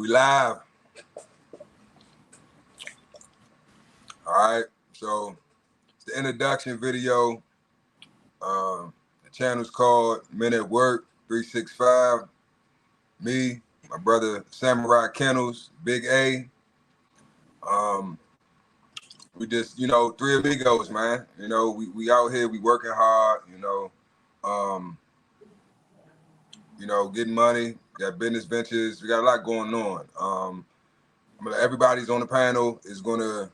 We live. All right, so it's the introduction video. The channel's called Men at Work 365. Me, my brother Samurai Kennels, Big A. We just, three amigos, man. We out here, we working hard, getting money, got business ventures, we got a lot going on. Everybody's on the panel is gonna,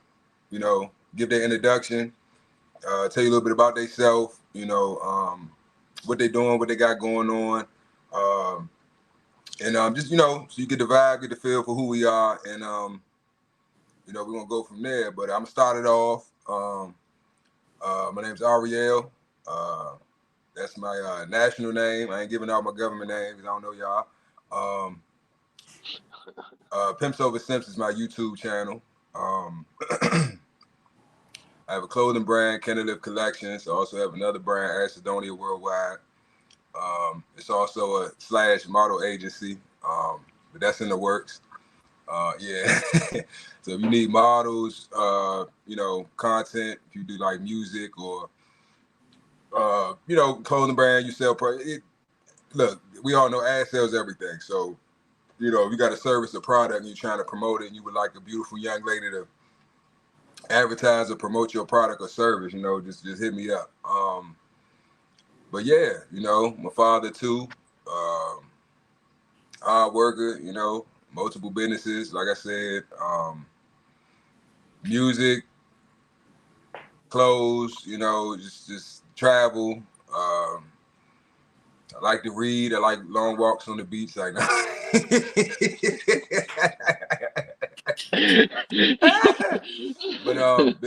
give their introduction, tell you a little bit about themselves, what they're doing, what they got going on. Just, so you get the vibe, get the feel for who we are, and we're gonna go from there. But I'm started off. My name's Ariel. That's my national name. I ain't giving out my government name because I don't know y'all. Pimps Over Simps is my YouTube channel. I have a clothing brand, Kennerlift Collections. I also have another brand, Macedonia Worldwide. It's also a / model agency, but that's in the works. Yeah. So if you need models, content, if you do like music or, clothing brand, you sell look, we all know ad sells everything. So, if you got a service or product and you're trying to promote it and you would like a beautiful young lady to advertise or promote your product or service, just hit me up. But yeah, my father too, hard worker, multiple businesses, like I said, music, clothes, just travel. I like to read. I like long walks on the beach. Like, but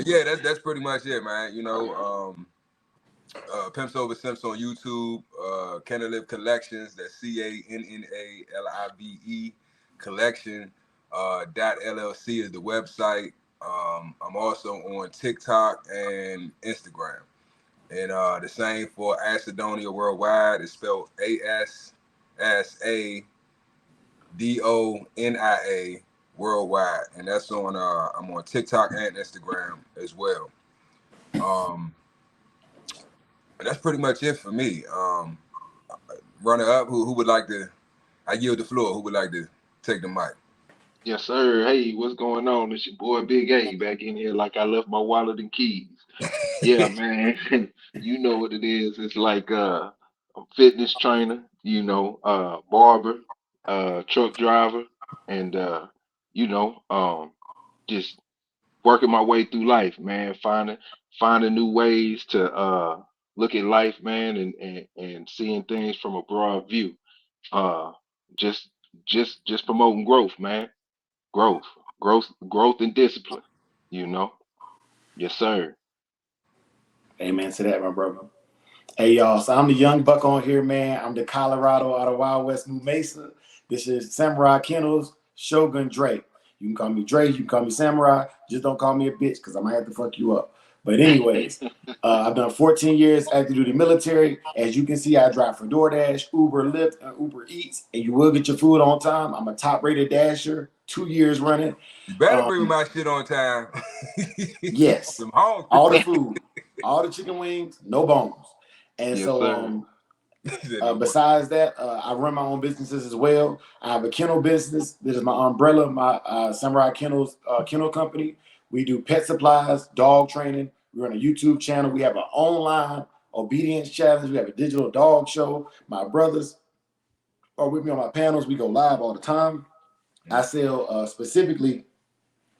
yeah, that's pretty much it, man. Pimps Over Simps on YouTube. Kennerlift Collections. That's CANNALIVE collection. .LLC is the website. I'm also on TikTok and Instagram. And the same for Macedonia Worldwide. It's spelled ASSADONIA Worldwide. And that's on I'm on TikTok and Instagram as well. And that's pretty much it for me. Runner up, who would like to, I yield the floor, who would like to take the mic? Yes, sir. Hey, what's going on? It's your boy Big A back in here like I left my wallet and keys. Yeah, man. You know what it is. It's like I'm fitness trainer, barber, truck driver, and just working my way through life, man, finding new ways to look at life, man, and seeing things from a broad view. Uh just just promoting growth, man. Growth, growth and discipline, you know. Yes, sir. Amen to that, my brother. Hey, y'all. So I'm the young buck on here, man. I'm the Colorado out of Wild West New Mesa. This is Samurai Kennels, Shogun Drake. You can call me Drake. You can call me Samurai. Just don't call me a bitch because I might have to fuck you up. But anyways, I've done 14 years active duty military. As you can see, I drive for DoorDash, Uber, Lyft, and Uber Eats, and you will get your food on time. I'm a top-rated dasher, 2 years running. You better bring me my shit on time. Yes. Some home. All the food, all the chicken wings, no bones. And Yes, so besides that, I run my own businesses as well. I have a kennel business. This is my umbrella, my Samurai Kennels kennel company. We do pet supplies, dog training. We run a YouTube channel. We have an online obedience challenge. We have a digital dog show. My brothers are with me on my panels. We go live all the time. I sell specifically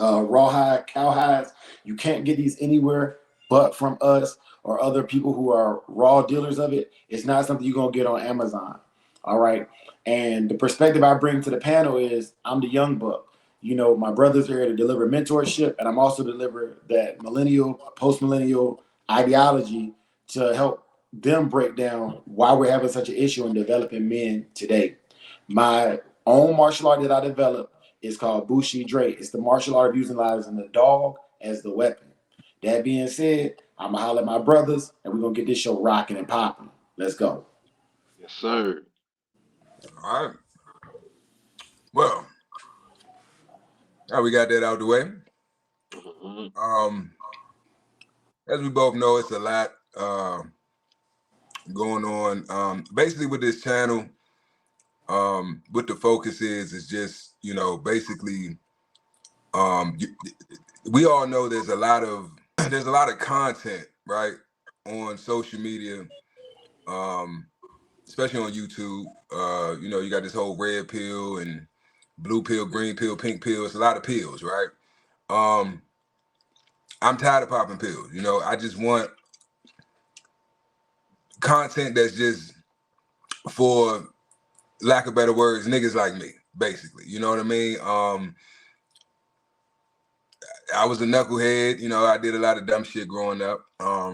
rawhide, cowhides. You can't get these anywhere but from us or other people who are raw dealers of it. It's not something you're going to get on Amazon. All right. And the perspective I bring to the panel is I'm the young buck. My brothers are here to deliver mentorship, and I'm also deliver that millennial, post-millennial ideology to help them break down why we're having such an issue in developing men today. My own martial art that I developed is called Bushi Drake. It's the martial art of utilizing the dog as the weapon. That being said, I'm going to holler at my brothers, and we're going to get this show rocking and popping. Let's go. Yes, sir. All right. Well, All right, we got that out the way. Mm-hmm. As we both know, it's a lot going on. Basically, with this channel, what the focus is just, you know, basically, we all know there's a lot of content, right, on social media, especially on YouTube. You know, you got this whole red pill and blue pill, green pill, pink pill. It's a lot of pills, right? I'm tired of popping pills. You know, I just want content that's just, for lack of better words, niggas like me, basically. You know what I mean? I was a knucklehead. You know, I did a lot of dumb shit growing up. I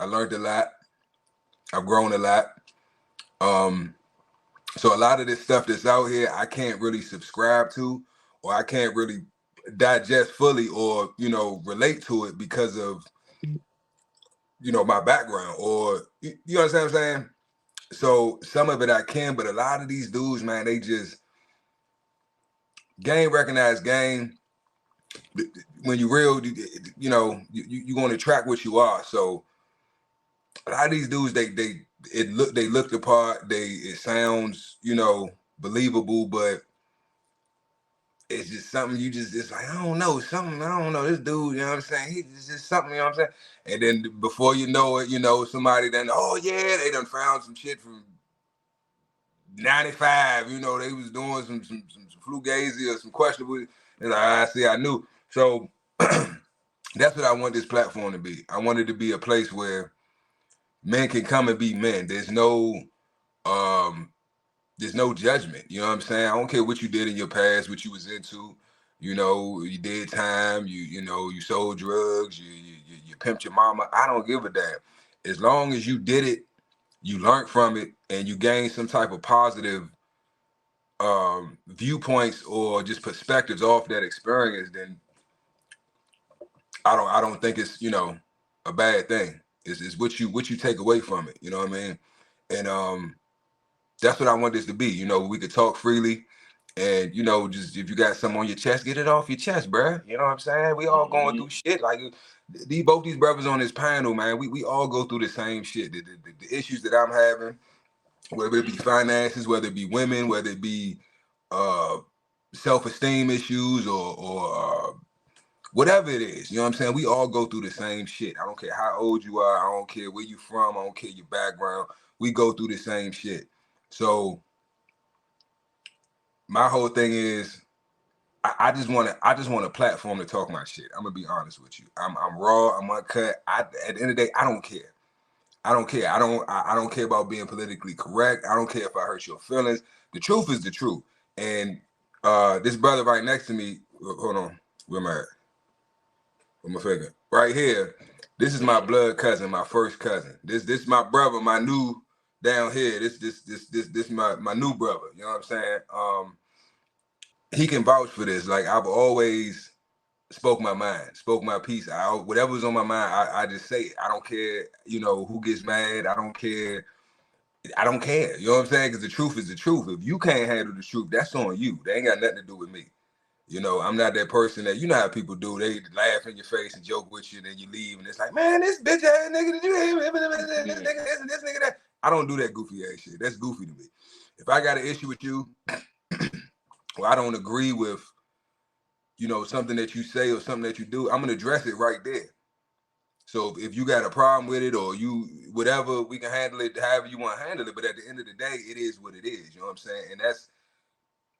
learned a lot. I've grown a lot. So a lot of this stuff that's out here, I can't really subscribe to, or I can't really digest fully, or, you know, relate to it because of, you know, my background, or you understand what I'm saying? So some of it I can, but a lot of these dudes, man, they just game recognize game. When you real, you know, you going to track what you are. So a lot of these dudes, they look the part. It sounds, you know, believable, but it's just something it's like, I don't know, something, I don't know, this dude, you know what I'm saying? He's just something, you know what I'm saying? And then before you know it, you know, somebody then, oh yeah, they done found some shit from 95, you know, they was doing some fugazi or some questionable, and I see, I knew. So that's what I want this platform to be. I want it to be a place where men can come and be men. There's no judgment. You know what I'm saying? I don't care what you did in your past, what you was into. You know, you did time. You know, you sold drugs. You pimped your mama. I don't give a damn. As long as you did it, you learned from it, and you gained some type of positive viewpoints or just perspectives off that experience, then I don't think it's, you know, a bad thing. It's what you take away from it. You know what I mean? And that's what I want this to be. You know, we could talk freely, and, you know, just if you got something on your chest, get it off your chest, bruh. You know what I'm saying? We all going through shit. Like both these brothers on this panel, man. We all go through the same shit. The issues that I'm having, whether it be finances, whether it be women, whether it be self-esteem issues, or whatever it is, you know what I'm saying? We all go through the same shit. I don't care how old you are. I don't care where you from. I don't care your background. We go through the same shit. So my whole thing is, I just want a platform to talk my shit. I'm gonna be honest with you. I'm raw. I'm uncut. At the end of the day, I don't care. I don't care. I don't care about being politically correct. I don't care if I hurt your feelings. The truth is the truth. And this brother right next to me, hold on, where am I at? Where my figure? Right here. This is my blood cousin, my first cousin. This my brother, my new down here. This my new brother. You know what I'm saying? He can vouch for this. Like, I've always spoke my mind, spoke my piece. Whatever's on my mind, I just say it. I don't care, you know, who gets mad. I don't care. I don't care. You know what I'm saying? Because the truth is the truth. If you can't handle the truth, that's on you. They ain't got nothing to do with me. You know, I'm not that person that, you know how people do. They laugh in your face and joke with you, then you leave, and it's like, man, this bitch ass nigga, did you hear him? This nigga this and this nigga that. I don't do that goofy ass shit. That's goofy to me. If I got an issue with you, or I don't agree with, you know, something that you say or something that you do, I'm gonna address it right there. So if you got a problem with it, or you whatever, we can handle it however you want to handle it. But at the end of the day, it is what it is. You know what I'm saying? And that's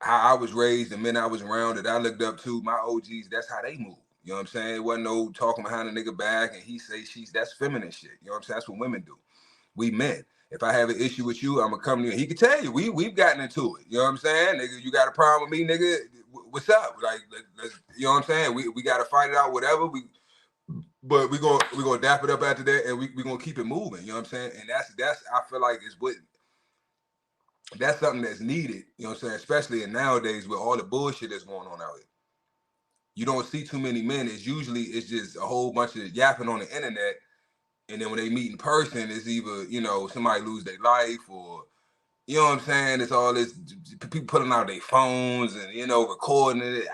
how I was raised, the men I was around that I looked up to, my OGs, that's how they move. You know what I'm saying? It wasn't no talking behind a nigga back and he say she's, that's feminine shit. You know what I'm saying? That's what women do. We men. If I have an issue with you, I'm gonna come to you. He can tell you, we've gotten into it. You know what I'm saying? Nigga, you got a problem with me, nigga? What's up? Like, let's, you know what I'm saying? We gotta fight it out, whatever. But we're gonna dap it up after that, and we're gonna keep it moving. You know what I'm saying? And that's I feel like is what, that's something that's needed, you know what I'm saying? Especially in nowadays with all the bullshit that's going on out here. You don't see too many men. It's just a whole bunch of yapping on the internet. And then when they meet in person, it's either, you know, somebody lose their life, or, you know what I'm saying? It's all this, people pulling out their phones and, you know, recording it.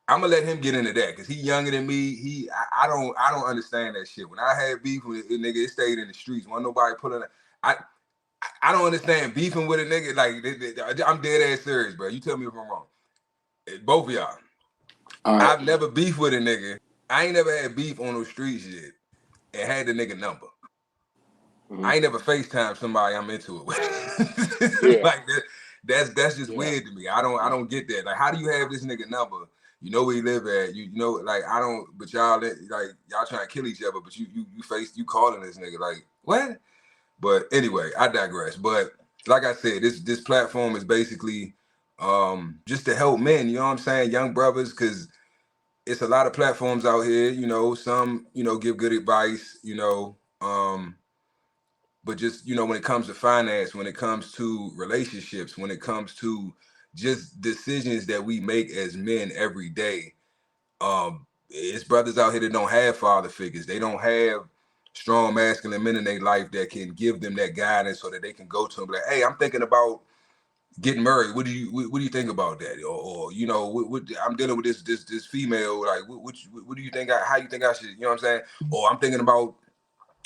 I'm gonna let him get into that because he younger than me. I don't understand that shit. When I had beef with a nigga, it stayed in the streets. Wasn't nobody pulling. I I don't understand beefing with a nigga. Like I'm dead ass serious, bro. You tell me if I'm wrong. Both of y'all. I've never beefed with a nigga. I ain't never had beef on those streets yet and had the nigga number. Mm-hmm. I ain't never FaceTime somebody I'm into it with. Yeah, Like that's just yeah, weird to me. I don't get that. Like, how do you have this nigga number? You know where he live at. You know, like I don't. But y'all like y'all trying to kill each other. But you calling this nigga like what? But anyway, I digress. But like I said, this platform is basically just to help men. You know what I'm saying, young brothers, because it's a lot of platforms out here. You know, some give good advice. But just when it comes to finance, when it comes to relationships, when it comes to just decisions that we make as men every day, it's brothers out here that don't have father figures. They don't have strong masculine men in their life that can give them that guidance so that they can go to them like, hey, I'm thinking about getting married. What do you think about that? Or I'm dealing with this female. Like, what do you think? How you think I should? You know what I'm saying? Or I'm thinking about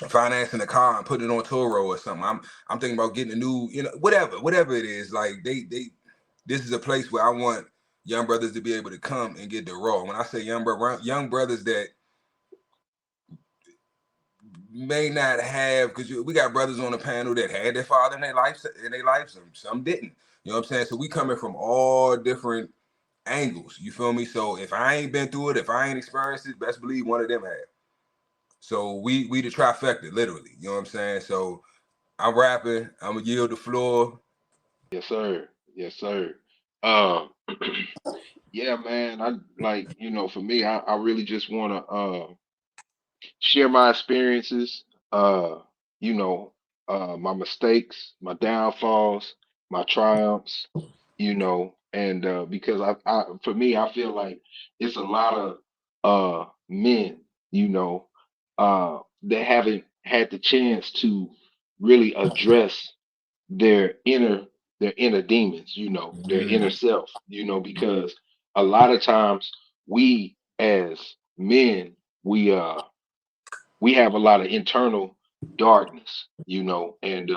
financing a car and putting it on Toro or something. I'm thinking about getting a new, whatever it is. Like this is a place where I want young brothers to be able to come and get the raw. When I say young brothers that may not have, because we got brothers on the panel that had their father in their life, some didn't. You know what I'm saying? So we coming from all different angles. You feel me? So if I ain't been through it, if I ain't experienced it, best believe one of them have. So we the trifecta, literally. You know what I'm saying? So I'm rapping. I'm gonna yield the floor. yes, sir, yes, sir. Um, yeah, man. I like for me, I really just want to share my experiences. Uh, you know, my mistakes, my downfalls, my triumphs. And because for me, I feel like it's a lot of men, you know, that haven't had the chance to really address their inner their inner demons, their inner self, because a lot of times we as men, we have a lot of internal darkness, and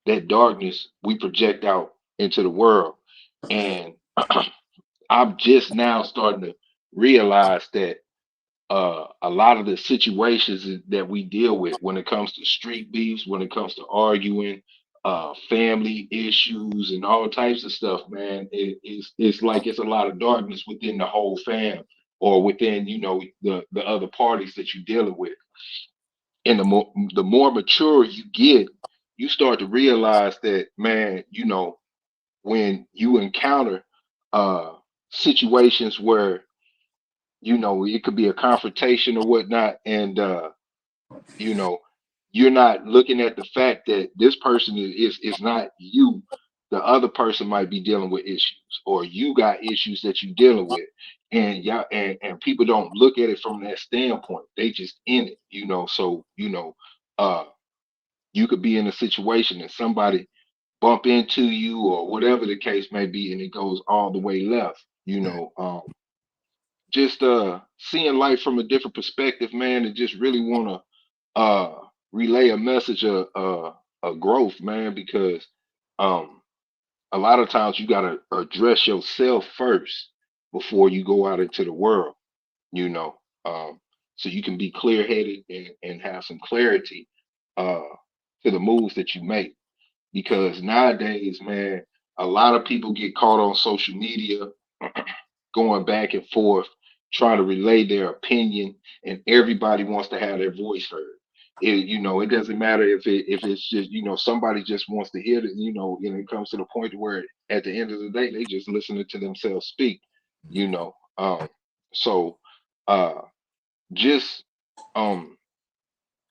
that darkness we project out into the world. And I'm just now starting to realize that a lot of the situations that we deal with when it comes to street beefs, when it comes to arguing, family issues, and all types of stuff, man, it's like it's a lot of darkness within the whole fam or within the other parties that you're dealing with. And the more mature you get, you start to realize that, man, when you encounter uh situations where it could be a confrontation or whatnot, and you know you're not looking at the fact that this person is not you. The other person might be dealing with issues, or you got issues that you're dealing with, and yeah, and people don't look at it from that standpoint. They just in it, so uh you could be in a situation and somebody bump into you or whatever the case may be, and it goes all the way left. Just seeing life from a different perspective, man, and just really want to relay a message of growth, man, because um a lot of times you got to address yourself first before you go out into the world, you know, um, so you can be clear headed and have some clarity uh, to the moves that you make. Because nowadays, man, a lot of people get caught on social media going back and forth, trying to relay their opinion, and everybody wants to have their voice heard. It doesn't matter if it's just somebody just wants to hear it. And it comes to the point where at the end of the day they just listening to themselves speak. You know, so uh, just um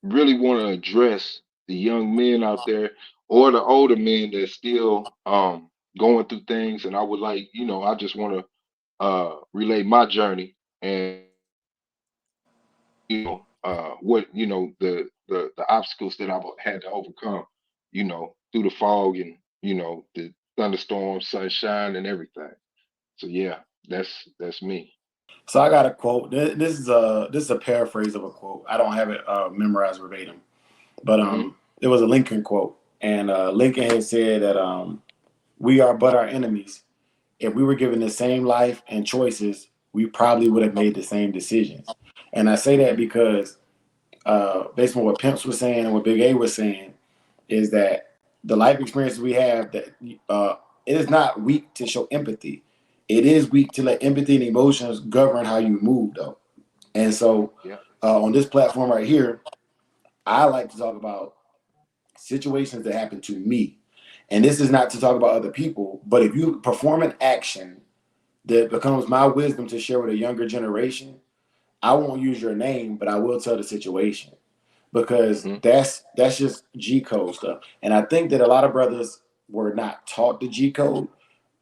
really want to address the young men out there or the older men that's still going through things, and I would like I just want to relay my journey and what the obstacles that I've had to overcome, through the fog and the thunderstorm, sunshine, and everything. So yeah, that's me. So I got a quote. This is a paraphrase of a quote. I don't have it memorized verbatim, but Mm-hmm. it was a Lincoln quote, and Lincoln had said that we are but our enemies. If we were given the same life and choices, we probably would have made the same decisions. And I say that Mm-hmm. because based on what Pimps was saying and what Big A was saying, is that the life experiences we have that it is not weak to show empathy. It is weak to let empathy and emotions govern how you move, though. And so, Yeah. on this platform right here, I like to talk about situations that happen to me. And this is not to talk about other people, but if you perform an action that becomes my wisdom to share with a younger generation, I won't use your name, but I will tell the situation because Mm-hmm. that's just G code stuff. And I think that a lot of brothers were not taught the G code,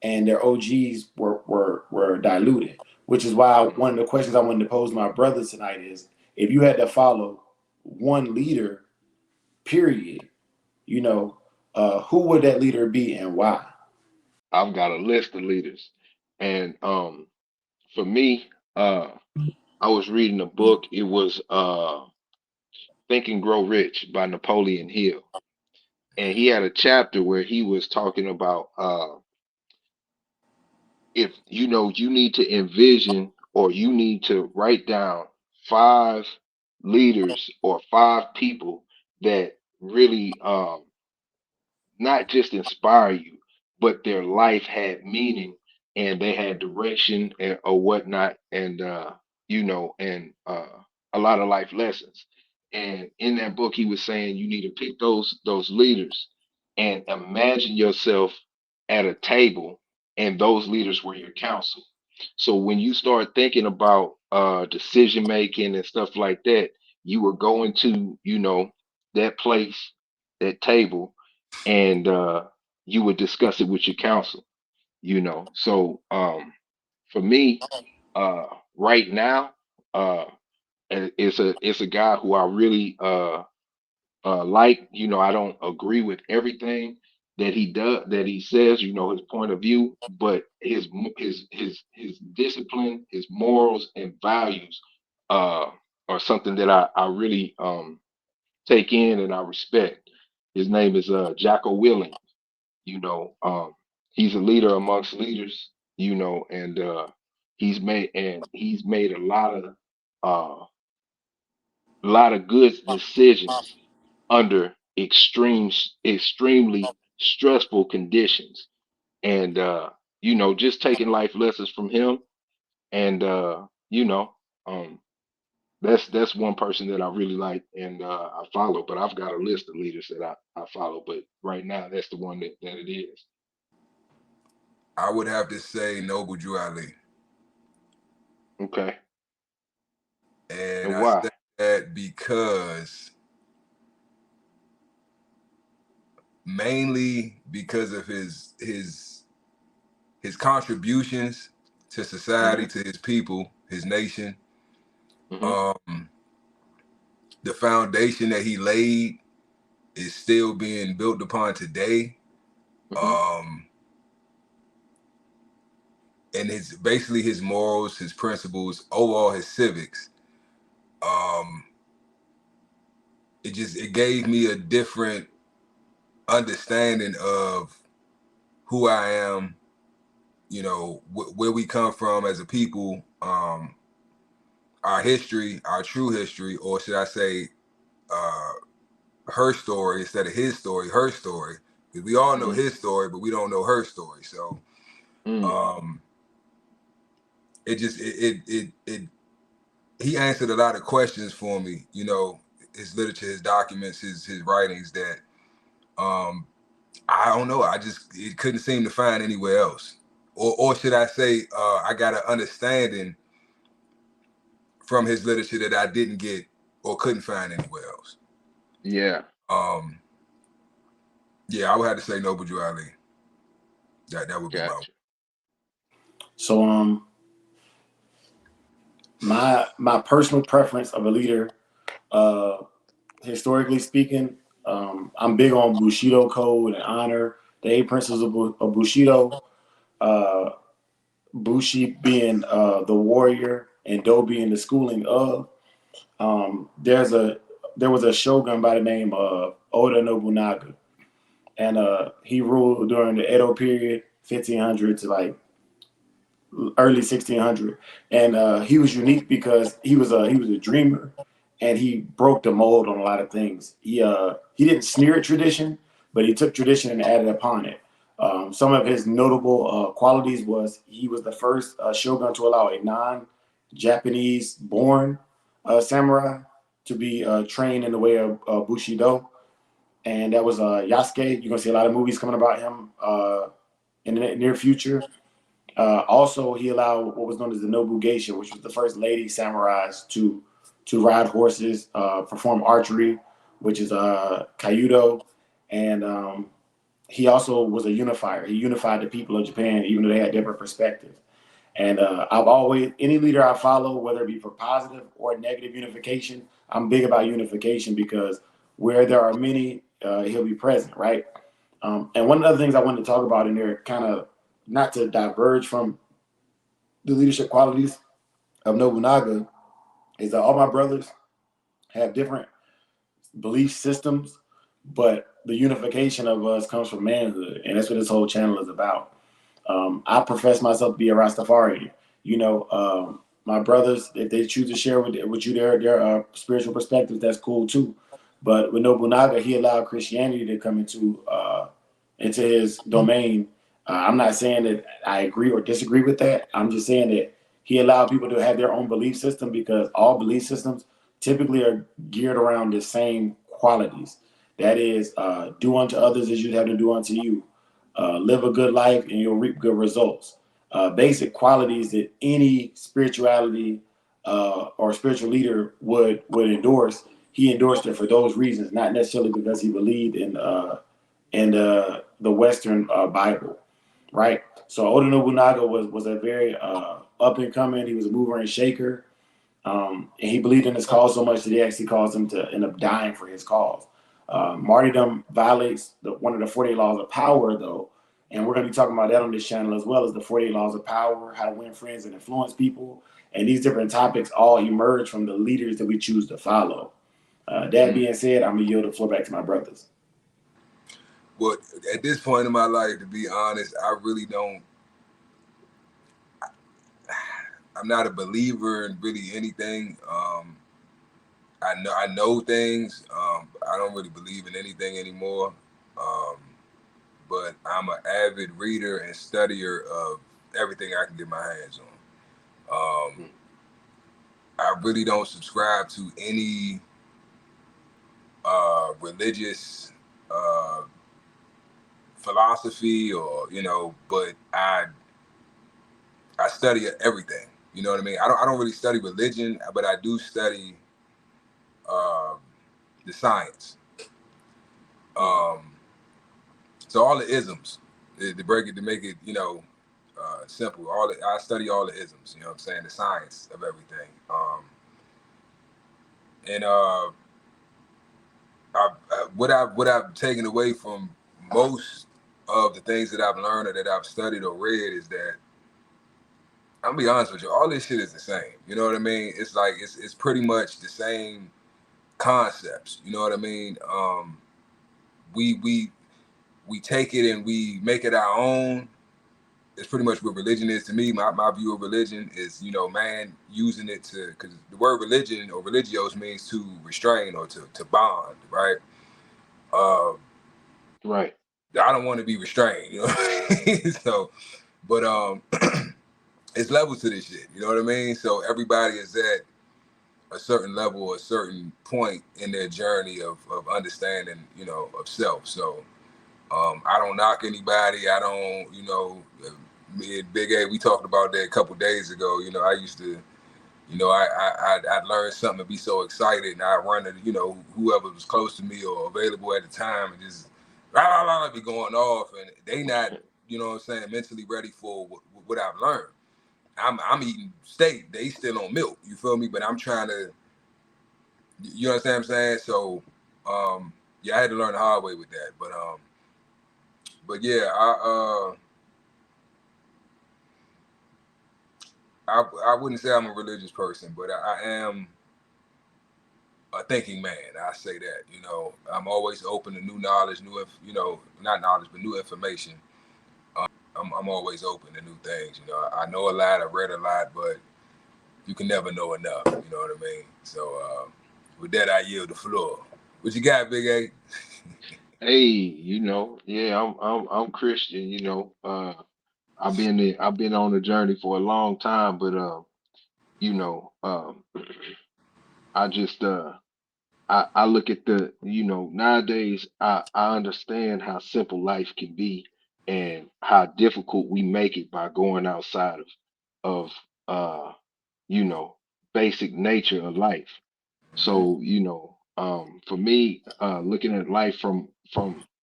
and their OGs were diluted. Which is why Mm-hmm. one of the questions I wanted to pose my brothers tonight is: if you had to follow one leader, period, who would that leader be and why? I've got a list of leaders, and for me, I was reading a book. It was Think and Grow Rich by Napoleon Hill, and he had a chapter where he was talking about if you need to envision or you need to write down five leaders or five people that really not just inspire you, but their life had meaning and they had direction or whatnot, and a lot of life lessons. And in that book, he was saying you need to pick those leaders and imagine yourself at a table, and those leaders were your counsel. So when you start thinking about decision making and stuff like that, you were going to that place, that table, and you would discuss it with your counsel. So for me, uh, right now, uh, it's a guy who I really like. I don't agree with everything that he does, that he says. His point of view, but his discipline, his morals and values uh, are something that I really take in and I respect. His name is Jocko Willing. you know um he's a leader amongst leaders, and he's made uh a lot of good decisions under extremely stressful conditions, and just taking life lessons from him, and um that's one person that I really like, and I follow. But I've got a list of leaders that I follow, but right now that's the one that it is. I would have to say Noble Drew Ali, Okay. and And I why? say that because mainly because of his contributions to society, Mhm. to his people, his nation. Mhm. Um, the foundation that he laid is still being built upon today. Mhm. Um, and his basically his morals, his principles, overall his civics. Um, it gave me a different understanding of who I am, where we come from as a people, our history, our true history, or should I say, uh, her story instead of his story, her story. Because we all know Mhm. his story, but we don't know her story. So Mm. um, it just it he answered a lot of questions for me. His literature, his documents, his writings that um, I don't know. I just it couldn't seem to find anywhere else, or should I say, I got an understanding from his literature that I didn't get or couldn't find anywhere else. Yeah. Um, yeah, I would have to say Noble Drew Ali. That would be my. Gotcha. So my personal preference of a leader, uh, historically speaking, I'm big on Bushido code and honor, the eight principles of Bushido. Uh, Bushi being the warrior and Do being the schooling of. There was a shogun by the name of Oda Nobunaga, and he ruled during the Edo period, 1500 to like early 1600, and he was unique because he was a dreamer, and he broke the mold on a lot of things. He didn't sneer at tradition, but he took tradition and added upon it. Some of his notable qualities was he was the first shogun to allow a non-Japanese born samurai to be trained in the way of Bushido, and that was Yasuke. You're gonna see a lot of movies coming about him in the near future. Also, he allowed what was known as the Nobu Geisha, which was the first lady samurais to ride horses, perform archery, which is Kyudo, and he also was a unifier. He unified the people of Japan, even though they had different perspectives. And I've always, any leader I follow, whether it be for positive or negative unification, I'm big about unification because where there are many, he'll be present, right? And one of the other things I wanted to talk about in there, kind of not to diverge from the leadership qualities of Nobunaga, is that all my brothers have different belief systems, but the unification of us comes from manhood, and that's what this whole channel is about. I profess myself to be a Rastafarian. You know, my brothers, if they choose to share with you their spiritual perspectives, that's cool too. But with Nobunaga, he allowed Christianity to come into his domain. I'm not saying that I agree or disagree with that. I'm just saying that he allowed people to have their own belief system because all belief systems typically are geared around the same qualities. That is, do unto others as you'd have to do unto you. Live a good life and you'll reap good results. Basic qualities that any spirituality or spiritual leader would endorse. He endorsed it for those reasons, not necessarily because he believed in the Western Bible, right? So Oda Nobunaga was a very up and coming. He was a mover and shaker, and he believed in his cause so much that he actually caused him to end up dying for his cause. Martyrdom violates one of the 48 laws of power, though, and we're going to be talking about that on this channel as well as the 48 laws of power, how to win friends and influence people, and these different topics all emerge from the leaders that we choose to follow. That being said, I'm gonna yield the floor back to my brothers. But at this point in my life, to be honest, I really don't. I'm not a believer in really anything. I know things. I don't really believe in anything anymore. Um, but I'm an avid reader and studier of everything I can get my hands on. I really don't subscribe to any religious philosophy or but I study everything. You know what I mean? I don't really study religion, but I do study the science. So all the isms, to break it, to make it simple. I study all the isms. You know what I'm saying? The science of everything. And what I've taken away from most of the things that I've learned or that I've studied or read is that I'm gonna be honest with you, all this shit is the same. You know what I mean? It's like it's pretty much the same concepts. You know what I mean? We take it and we make it our own. It's pretty much what religion is to me. My view of religion is, man using it to, because the word religion or religios means to restrain or to bond, right? Right. I don't want to be restrained, So, but it's levels to this shit, you know what I mean? So everybody is at a certain level or a certain point in their journey of understanding, of self. So I don't knock anybody. I don't, me and Big A, we talked about that a couple days ago. I used to, I'd learn something and be so excited, and I'd run to, whoever was close to me or available at the time, and just be going off, and they not, what I'm saying, mentally ready for what I've learned. I'm eating steak. They still on milk. You feel me? But I'm trying to, you understand what I'm saying? So, yeah, I had to learn the hard way with that. But yeah, I wouldn't say I'm a religious person, but I am a thinking man. I say that. I'm always open to new knowledge, not knowledge, but new information. I'm always open to new things. I know a lot, I read a lot, but you can never know enough. You know what I mean? So with that, I yield the floor. What you got, Big A? Hey, yeah, I'm Christian. I've been on the journey for a long time, but you know, I just I look at nowadays I understand how simple life can be and how difficult we make it by going outside of you know basic nature of life. Mm-hmm. So, for me, looking at life from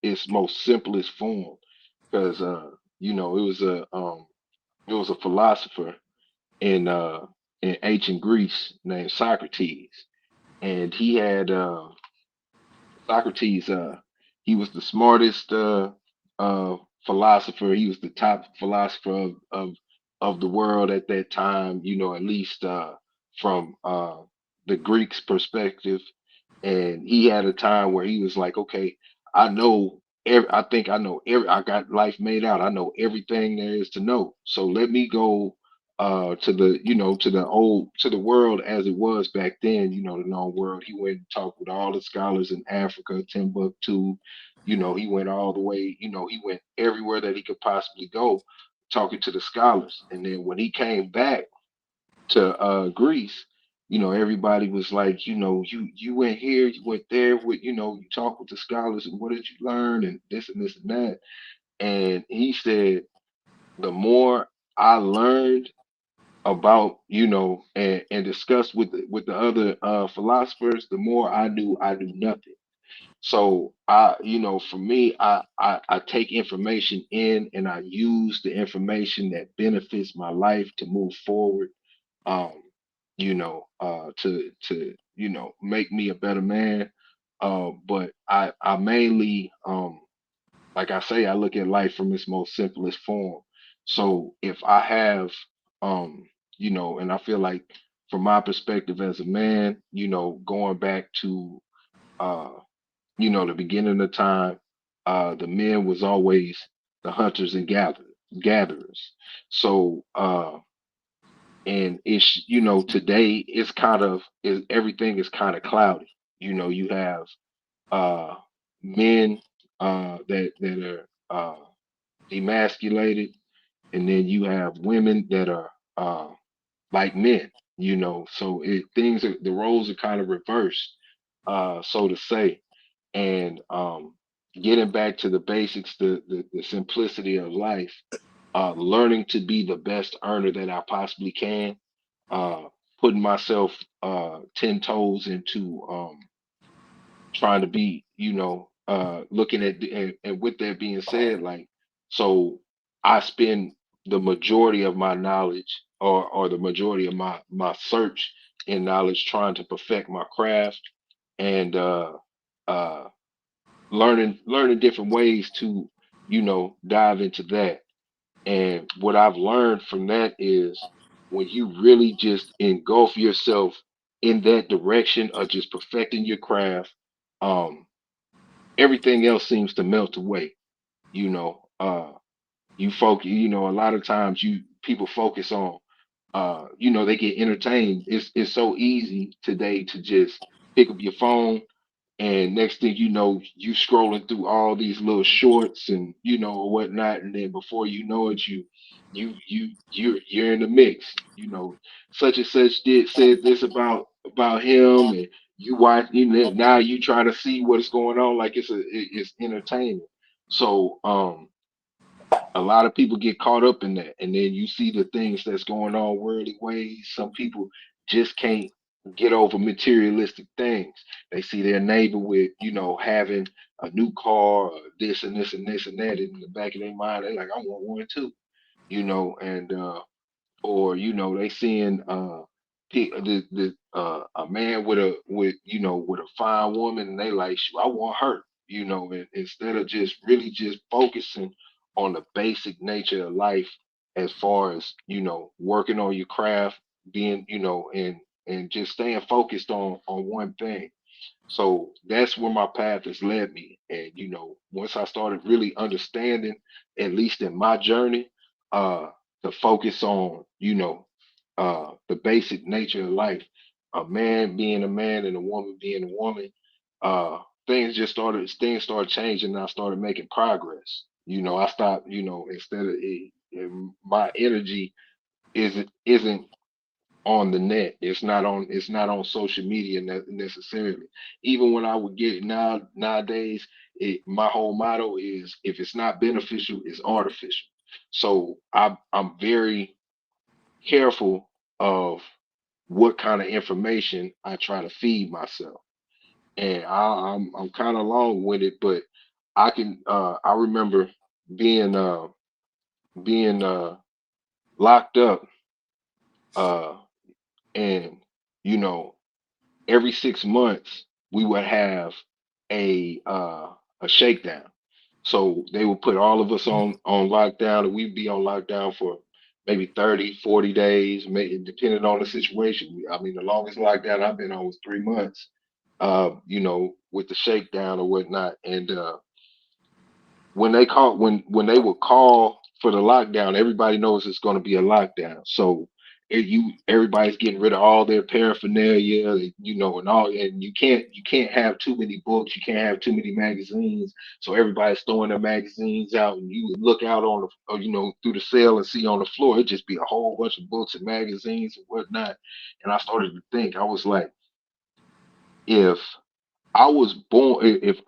its most simplest form, because it was a philosopher in in ancient Greece named Socrates, and he had Socrates, he was the smartest uh, philosopher. He was the top philosopher of the world at that time. At least from the Greeks' perspective. And he had a time where he was like, "Okay, I know. I think I know. I got life made out. I know everything there is to know. So let me go." To the to the world as it was back then, the known world. He went and talked with all the scholars in Africa, Timbuktu. He went all the way. He went everywhere that he could possibly go, talking to the scholars. And then when he came back to Greece, everybody was like, you went here, you went there, with you talked with the scholars, and what did you learn, and this and that. And he said, the more I learned about and discussed with the other philosophers, the more I knew nothing. So for me, I take information in and I use the information that benefits my life to move forward. um to make me a better man. But I mainly, like I say, I look at life from its most simplest form. So if I have, um, and I feel like from my perspective as a man, going back to, uh, the beginning of time, the men was always the hunters and gatherers. So, and it's, today it's everything is kind of cloudy. You have, uh, men, that are, emasculated, and then you have women that are like men. So the roles are kind of reversed, so to say. And getting back to the basics, the simplicity of life, learning to be the best earner that I possibly can, uh, putting myself 10 toes into trying to be, looking at and with that being said, like, so I spend the majority of my knowledge, or the majority of my search in knowledge, trying to perfect my craft, and uh learning different ways to dive into that. And what I've learned from that is, when you really just engulf yourself in that direction of just perfecting your craft, um everything else seems to melt away. You know, you focus. A lot of times you people focus on, they get entertained. It's so easy today to just pick up your phone, and next thing you know, you scrolling through all these little shorts and or whatnot, and then before you know it, you're in the mix. Such and such did said this about him, and you watch. Now you try to see what's going on, like it's entertainment. So a lot of people get caught up in that, and then you see the things that's going on worldly ways. Some people just can't get over materialistic things. They see their neighbor with having a new car, or this and this and this and that, in the back of their mind they're like, I want one too. And or they seeing a man with a fine woman, and they like, "Shoot, I want her." And instead of just really just focusing on the basic nature of life, as far as, working on your craft, being, and just staying focused on one thing. So that's where my path has led me. And, once I started really understanding, at least in my journey, uh, to focus on, the basic nature of life, a man being a man and a woman being a woman, uh, things started changing and I started making progress. I stopped, instead of my energy isn't on the net. It's not on social media necessarily. Even when I would get it nowadays, my whole motto is if it's not beneficial, it's artificial. So I'm very careful of what kind of information I try to feed myself. And I'm kind of long with it, but I remember being being locked up, uh and you know every 6 months we would have a shakedown. So they would put all of us on lockdown, and we'd be on lockdown for maybe 30, 40 days, depending on the situation. I mean, the longest lockdown I've been on was 3 months, with the shakedown or whatnot. And when they would call for the lockdown, everybody knows it's going to be a lockdown. So everybody's getting rid of all their paraphernalia, and all, and you can't have too many books, you can't have too many magazines. So everybody's throwing their magazines out, and you would look out on the through the cell and see on the floor it just be a whole bunch of books and magazines and whatnot. And I started to think, I was like, if I was born. If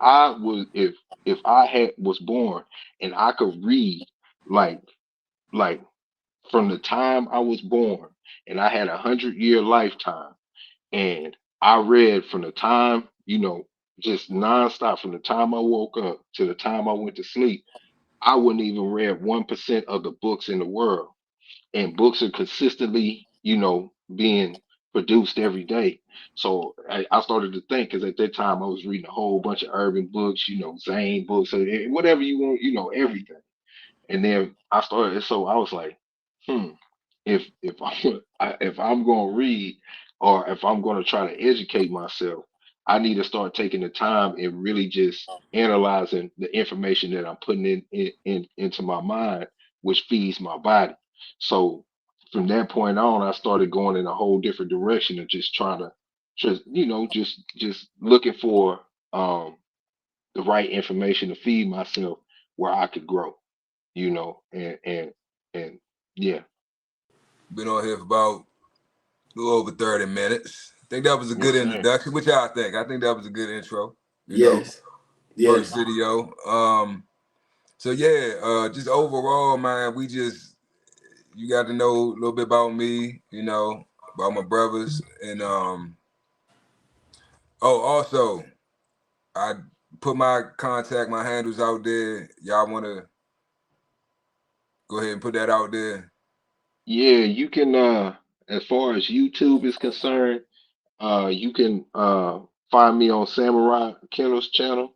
I had was born and I could read like like from the time I was born, and I had 100-year lifetime, and I read from the time, just nonstop from the time I woke up to the time I went to sleep, I wouldn't even read 1% of the books in the world, and books are consistently, being produced every day. So I started to think, because at that time I was reading a whole bunch of urban books, Zane books, whatever you want, everything. And then so I was like, hmm, if I'm going to read, or if I'm going to try to educate myself, I need to start taking the time and really just analyzing the information that I'm putting into my mind, which feeds my body. So from that point on, I started going in a whole different direction of just trying to just looking for the right information to feed myself where I could grow, and yeah. Been on here for about a little over 30 minutes. I think that was a good Yes, sir. introduction. What y'all think? I think that was a good intro. Yes. First Yes. video. So yeah, just overall, man, you got to know a little bit about me, about my brothers, and also I put my handles out there. Y'all want to go ahead and put that out there? Yeah, you can as far as YouTube is concerned, you can find me on Samurai Kendall's channel.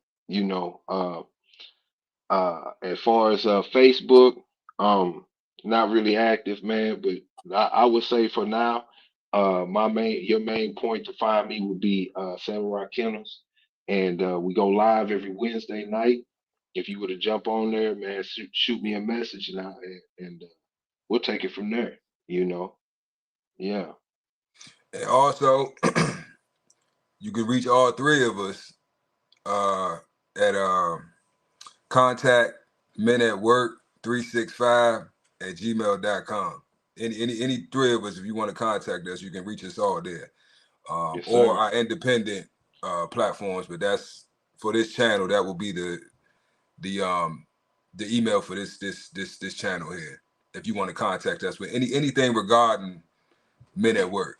As far as Facebook, not really active, man, but I would say for now, your main point to find me would be Samurai Kennels, and we go live every Wednesday night. If you were to jump on there, man, shoot me a message, and we'll take it from there. Yeah. And also, you can reach all three of us at contact men at work 365 at gmail.com. Any three of us, if you want to contact us, you can reach us all there. Yes, Or sir. our independent platforms, but that's for this channel. That will be the email for this channel here. If you want to contact us with anything regarding men at work.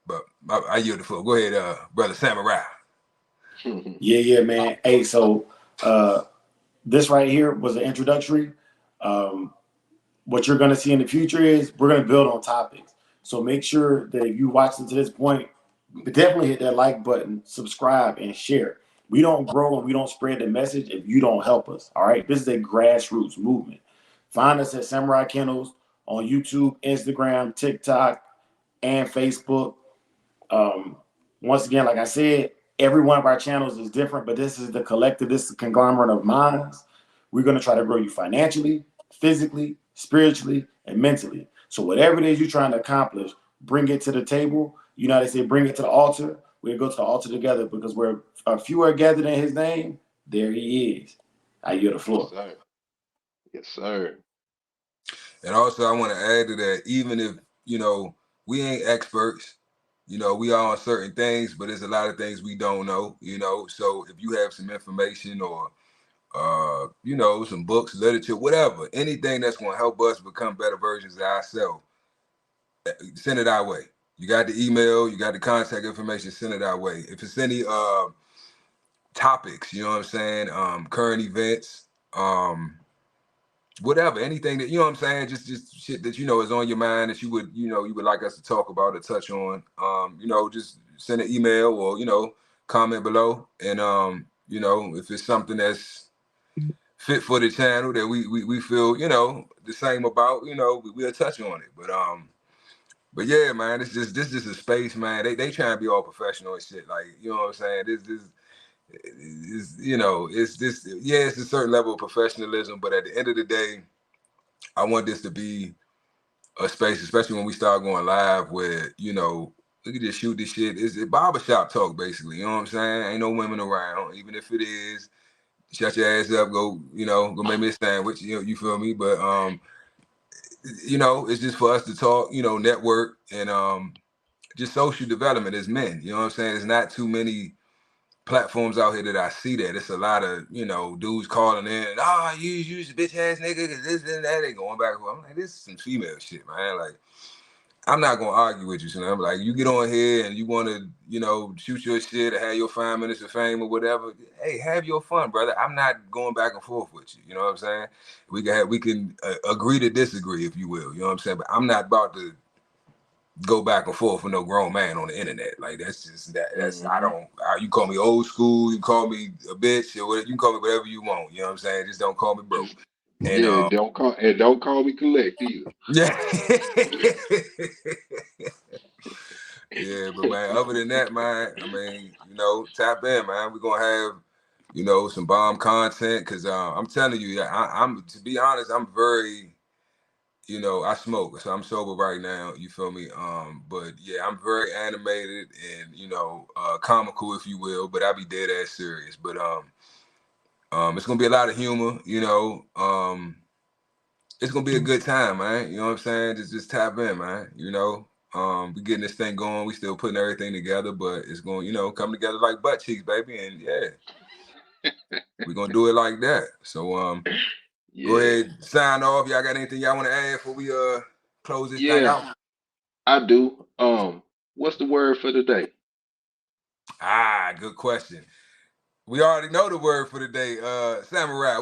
But I yield the floor. Go ahead, brother Samurai. Yeah, man. Hey, so this right here was an introductory. What you're going to see in the future is we're going to build on topics. So make sure that if you watching to this point, definitely hit that like button, subscribe, and share. We don't grow and we don't spread the message if you don't help us. All right. This is a grassroots movement. Find us at Samurai Kennels on YouTube, Instagram, TikTok, and Facebook. Once again, like I said, every one of our channels is different, but this is the collective, this is a conglomerate of minds. We're going to try to grow you financially, physically, spiritually, and mentally. So whatever it is you're trying to accomplish, bring it to the table. You know how they say, bring it to the altar. We'll go to the altar together, because where a few are gathered in his name, there he is. I yield the floor. Yes, sir. Yes, sir. And also, I want to add to that, even if, you know, we ain't experts, you know, we are on certain things, but there's a lot of things we don't know, you know. So if you have some information or, you know, some books, literature, whatever, anything that's going to help us become better versions of ourselves, send it our way. You got the email, you got the contact information, send it our way. If it's any topics, you know what I'm saying, current events, whatever, anything that, you know what I'm saying, just shit that, you know, is on your mind that you would, you know, you would like us to talk about or touch on, you know, just send an email or, you know, comment below. And, you know, if it's something that's fit for the channel that we feel, you know, the same about, you know, we'll touch on it. But yeah, man, this just a space, man. They try and be all professional and shit. Like, you know what I'm saying? This is, you know, it's this, yeah, it's a certain level of professionalism, but at the end of the day, I want this to be a space, especially when we start going live, where, you know, we can just shoot this shit. It's a barbershop talk, basically. You know what I'm saying? Ain't no women around. Even if it is, shut your ass up, go, you know, go make me a sandwich. You know, you feel me? But you know, it's just for us to talk, you know, network, and just social development as men. You know what I'm saying? There's not too many platforms out here that I see that. It's a lot of, you know, dudes calling in, you a bitch ass nigga, cause this and that. They going back and forth. I'm like, this is some female shit, man. Like, I'm not gonna argue with you, so I'm like, you get on here and you want to, you know, shoot your shit or have your 5 minutes of fame or whatever. Hey, have your fun, brother. I'm not going back and forth with you. You know what I'm saying? We can agree to disagree, if you will. You know what I'm saying? But I'm not about to go back and forth with no grown man on the internet. Like, that's just that's I don't. You call me old school, you call me a bitch, or whatever, you can call me whatever you want. You know what I'm saying? Just don't call me broke. And Yeah, don't call me collect either. yeah. Yeah, but man, other than that, man, I mean, you know, tap in, man. We're gonna have, you know, some bomb content, because I'm telling you, I'm to be honest, I'm very, you know, I smoke, so I'm sober right now. You feel me? But yeah, I'm very animated and, you know, comical, if you will. But I be dead ass serious. But it's gonna be a lot of humor. You know, it's gonna be a good time, man. You know what I'm saying? Just tap in, man. You know, we getting this thing going. We still putting everything together, but it's going, you know, come together like butt cheeks, baby. And yeah, we're gonna do it like that. So go Yeah. ahead, sign off. Y'all got anything y'all want to add before we close this thing Yeah, out? I do. What's the word for today? Good question. We already know the word for the day. Samurai.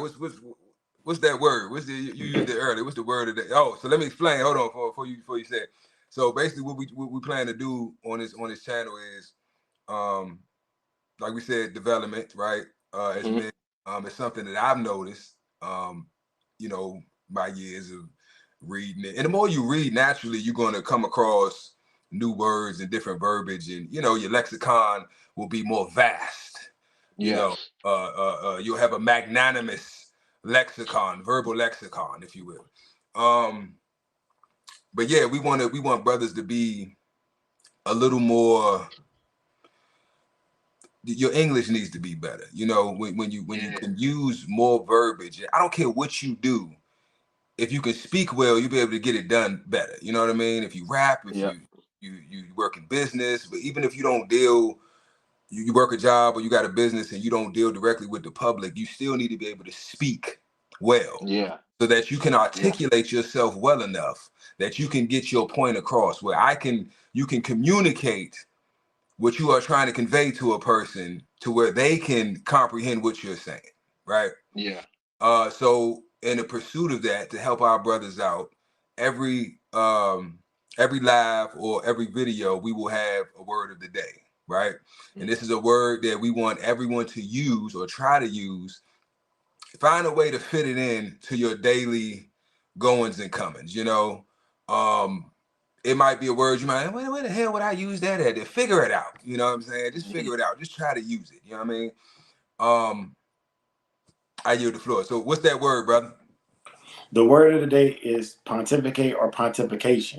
What's that word? You used it earlier? What's the word of the day? Oh, so let me explain. Hold on before you say it. So basically, what we plan to do on this channel is, like we said, development, right? As men, it's something that I've noticed, you know, by years of reading it. And the more you read, naturally, you're going to come across new words and different verbiage, and, you know, your lexicon will be more vast. You know, Yes. you'll have a magnanimous lexicon, verbal lexicon, if you will. But yeah, we want brothers to be a little more. Your English needs to be better. You know, when you can use more verbiage. I don't care what you do. If you can speak well, you'll be able to get it done better. You know what I mean? If you rap, if Yeah. you work in business, but even if you don't deal, you work a job or you got a business and you don't deal directly with the public, you still need to be able to speak well, Yeah. so that you can articulate yourself well enough that you can get your point across, where you can communicate what you are trying to convey to a person to where they can comprehend what you're saying, right? Yeah. So in the pursuit of that, to help our brothers out, every live or every video, we will have a word of the day, right? And this is a word that we want everyone to use or try to use. Find a way to fit it in to your daily goings and comings. You know, it might be a word you might, where the hell would I use that at? To figure it out. You know what I'm saying? Just figure it out. Just try to use it. You know what I mean? I yield the floor. So what's that word, brother? The word of the day is pontificate or pontification.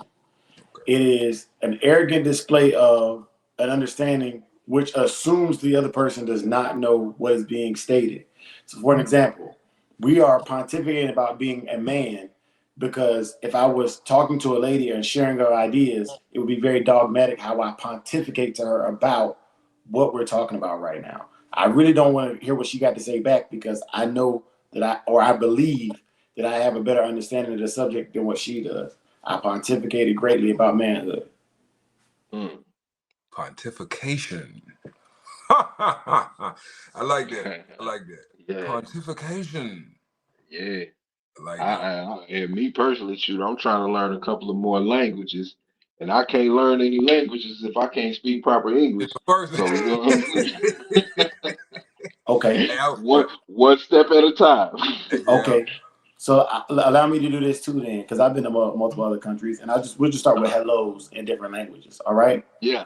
It is an arrogant display of an understanding which assumes the other person does not know what is being stated. So, for an example, we are pontificating about being a man because if I was talking to a lady and sharing her ideas, it would be very dogmatic how I pontificate to her about what we're talking about right now. I really don't want to hear what she got to say back because I know that I believe that I have a better understanding of the subject than what she does. I pontificated greatly about manhood. Pontification. I like that. I like that. Yeah. Pontification. Yeah. I like that. And me personally, shoot, I'm trying to learn a couple of more languages, and I can't learn any languages if I can't speak proper English. It's the first. So you know what I'm saying? Okay. One step at a time. Yeah. Okay. So allow me to do this too, then, because I've been to multiple other countries, and we'll just start with hellos in different languages. All right. Yeah.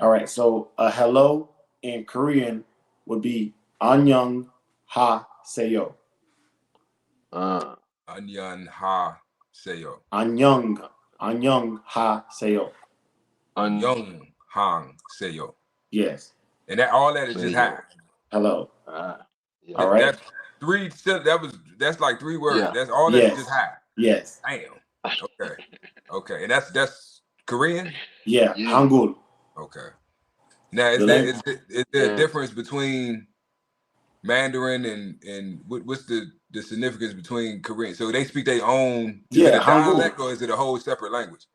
All right. So a hello in Korean would be annyeong ha seyo. Anyan ha seyo. Annyeong ha seyo. Young hang seyo. Yes. And all that is just hi. Hello. Yeah. All right. That's like 3 words. Yeah. That's all that is just hi. Yes. Damn. Okay. And that's Korean? Yeah. Hangul. Okay. Now is there a difference between Mandarin and what's the significance between Korean? So they speak their own dialect, or is it a whole separate language?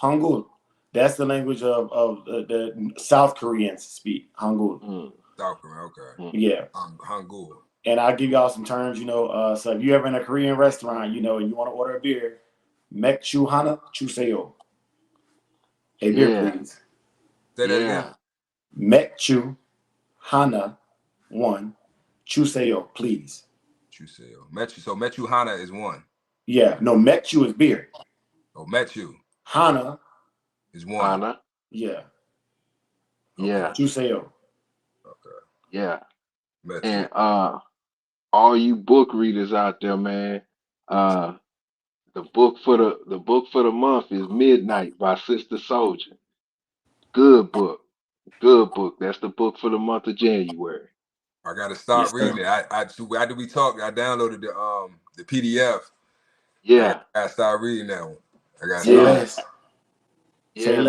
Hangul. That's the language of the South Koreans speak. Hangul. South Korean, okay. Yeah. Hangul. And I'll give y'all some terms, so if you're ever in a Korean restaurant, and you want to order a beer, mek chu hana chuseyo. A beer, please. Say that again. Mek chu hana 1 chuseyo, please. Chuseyo. Mechu hana is 1. Yeah. No, mek chu is beer. Oh, mechu. Hana is 1. Hana. Yeah. Okay. Yeah. Chuseyo. Okay. Yeah. Mechu. And all you book readers out there, man, the book for the month is Midnight by Sister Soldier. Good book. That's the book for the month of January. I gotta start reading it. After we talked, I downloaded the PDF. Yeah. I gotta start reading that one. I gotta start. Yeah.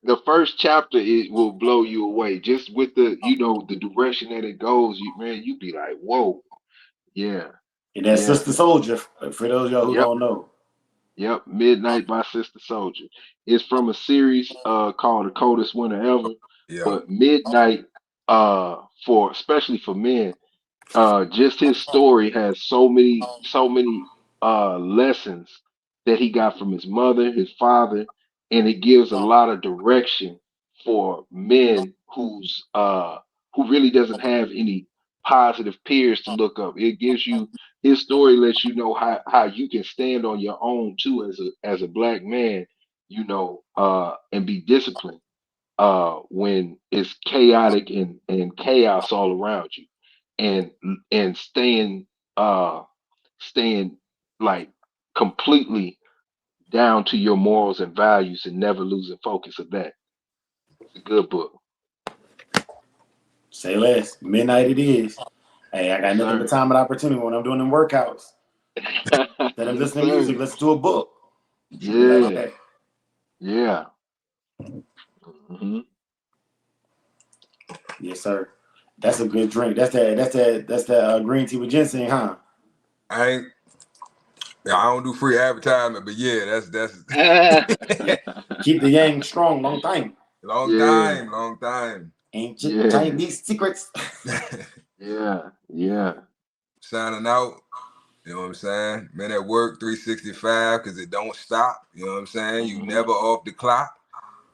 The first chapter will blow you away. Just with the the direction that it goes, you be like, whoa. Yeah. And that's Sister Soldier, for those of y'all who don't know. Yep, Midnight by Sister Soldier. It's from a series called The Coldest Winter Ever. Yeah. But Midnight, especially for men, just his story has so many lessons that he got from his mother, his father, and it gives a lot of direction for men who really doesn't have any positive peers to look up. It gives you his story lets you know how you can stand on your own too as a black man, and be disciplined when it's chaotic and chaos all around you, and staying like completely down to your morals and values and never losing focus of that. It's a good book. Say less. Midnight it is. Hey, I got nothing but time and opportunity when I'm doing them workouts. Instead of listening to music, listen to a book. Yeah. Yeah. Mm-hmm. Yes, sir. That's a good drink. That's that green tea with ginseng, huh? I don't do free advertisement, but yeah, that's Keep the yang strong, long time. Long time. Ancient Chinese secrets. Yeah. Signing out. You know what I'm saying? Man at work 365 because it don't stop. You know what I'm saying? You never off the clock.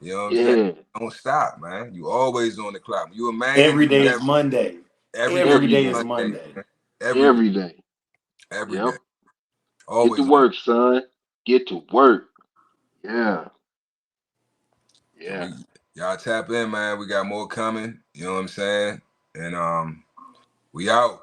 You know what I'm saying? Don't stop, man. You always on the clock. You a man. Every day is Monday. Every day is Monday. Every day. Every Yep. day. Get to Always on. work, son. Get to work. Yeah. So Yeah. y'all tap in, man. We got more coming. You know what I'm saying? And we out.